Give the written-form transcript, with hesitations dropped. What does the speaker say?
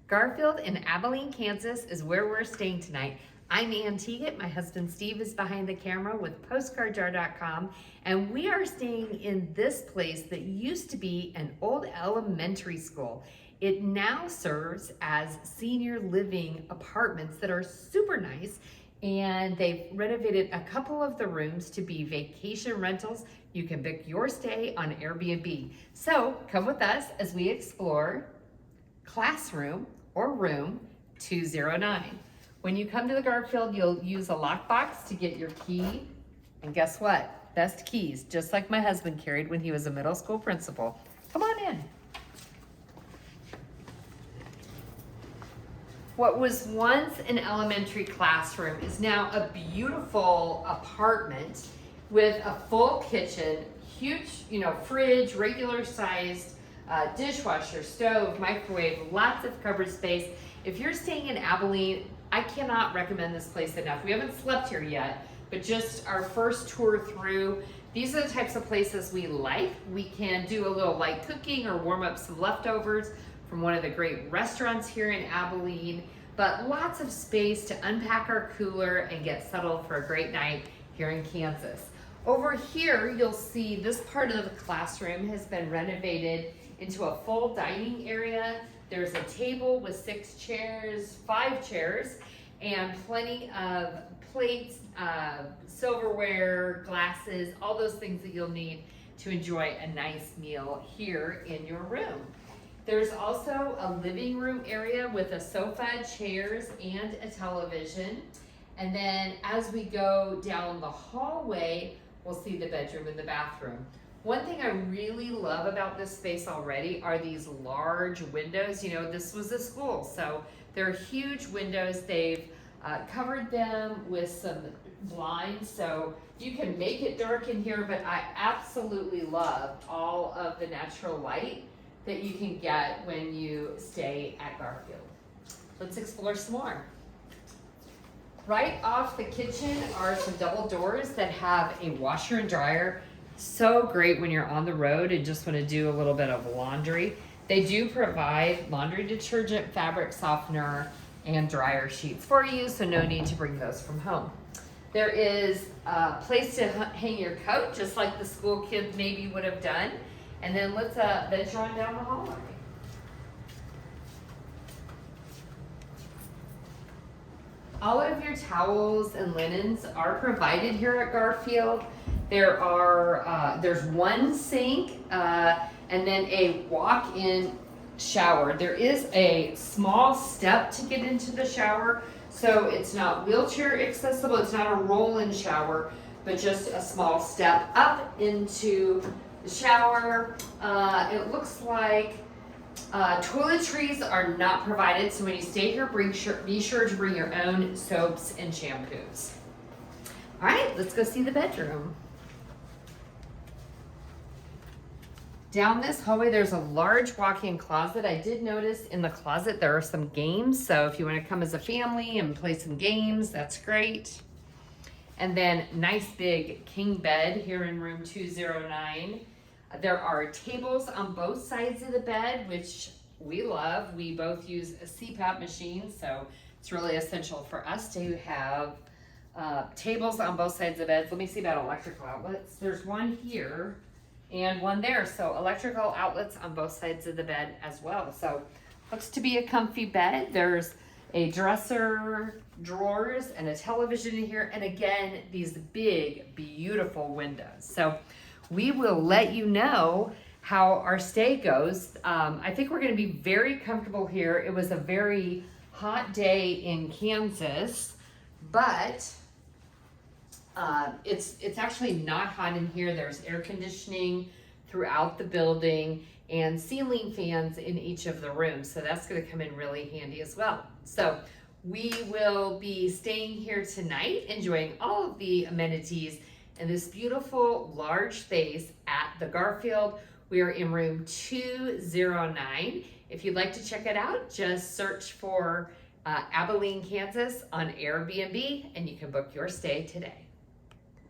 Garfield in Abilene, Kansas is where we're staying tonight. I'm Ann Teagat. My husband Steve is behind the camera with postcardjar.com, and we are staying in this place that used to be an old elementary school. It now serves as senior living apartments that are super nice, and they've renovated a couple of the rooms to be vacation rentals. You can book your stay on Airbnb. So come with us as we explore classroom or room 209. When you come to the Garfield, you'll use a lockbox to get your key. And guess what? Best keys, just like my husband carried when he was a middle school principal. Come on in. What was once an elementary classroom is now a beautiful apartment with a full kitchen, huge, fridge, regular sized dishwasher, stove, microwave, lots of cupboard space. If you're staying in Abilene, I cannot recommend this place enough. We haven't slept here yet, but just our first tour through, these are the types of places we like. We can do a little light cooking or warm up some leftovers from one of the great restaurants here in Abilene, but lots of space to unpack our cooler and get settled for a great night here in Kansas. Over here, you'll see this part of the classroom has been renovated into a full dining area. There's a table with 5 chairs, and plenty of plates, silverware, glasses, all those things that you'll need to enjoy a nice meal here in your room. There's also a living room area with a sofa, chairs, and a television. And then as we go down the hallway, we'll see the bedroom and the bathroom. One thing I really love about this space already are these large windows. This was a school, so they're huge windows. They've covered them with some blinds, so you can make it dark in here, but I absolutely love all of the natural light that you can get when you stay at Garfield. Let's explore some more. Right off the kitchen are some double doors that have a washer and dryer. So great when you're on the road and just want to do a little bit of laundry. They do provide laundry detergent, fabric softener, and dryer sheets for you, so no need to bring those from home. There is a place to hang your coat, just like the school kids maybe would have done. And then let's venture on down the hallway. All of your towels and linens are provided here at Garfield. There's one sink and then a walk-in shower. There is a small step to get into the shower, so it's not wheelchair accessible. It's not a roll-in shower, but just a small step up into the shower. It looks like toiletries are not provided, so when you stay here, be sure to bring your own soaps and shampoos. All right, let's go see the bedroom. Down this hallway, there's a large walk-in closet. I did notice in the closet there are some games, so if you want to come as a family and play some games, that's great. And then nice big king bed here in room 209. There are tables on both sides of the bed, which we love. We both use a CPAP machine, so it's really essential for us to have tables on both sides of the bed. Let me see about electrical outlets. There's one here and one there, so electrical outlets on both sides of the bed as well. So looks to be a comfy bed. There's a dresser, drawers, and a television in here, and again, these big, beautiful windows. So we will let you know how our stay goes. I think we're going to be very comfortable here. It was a very hot day in Kansas, but it's actually not hot in here. There's air conditioning throughout the building and ceiling fans in each of the rooms, so that's going to come in really handy as well. So we will be staying here tonight, enjoying all of the amenities in this beautiful large space at the Garfield. We are in room 209. If you'd like to check it out, just search for Abilene, Kansas on Airbnb, and you can book your stay today.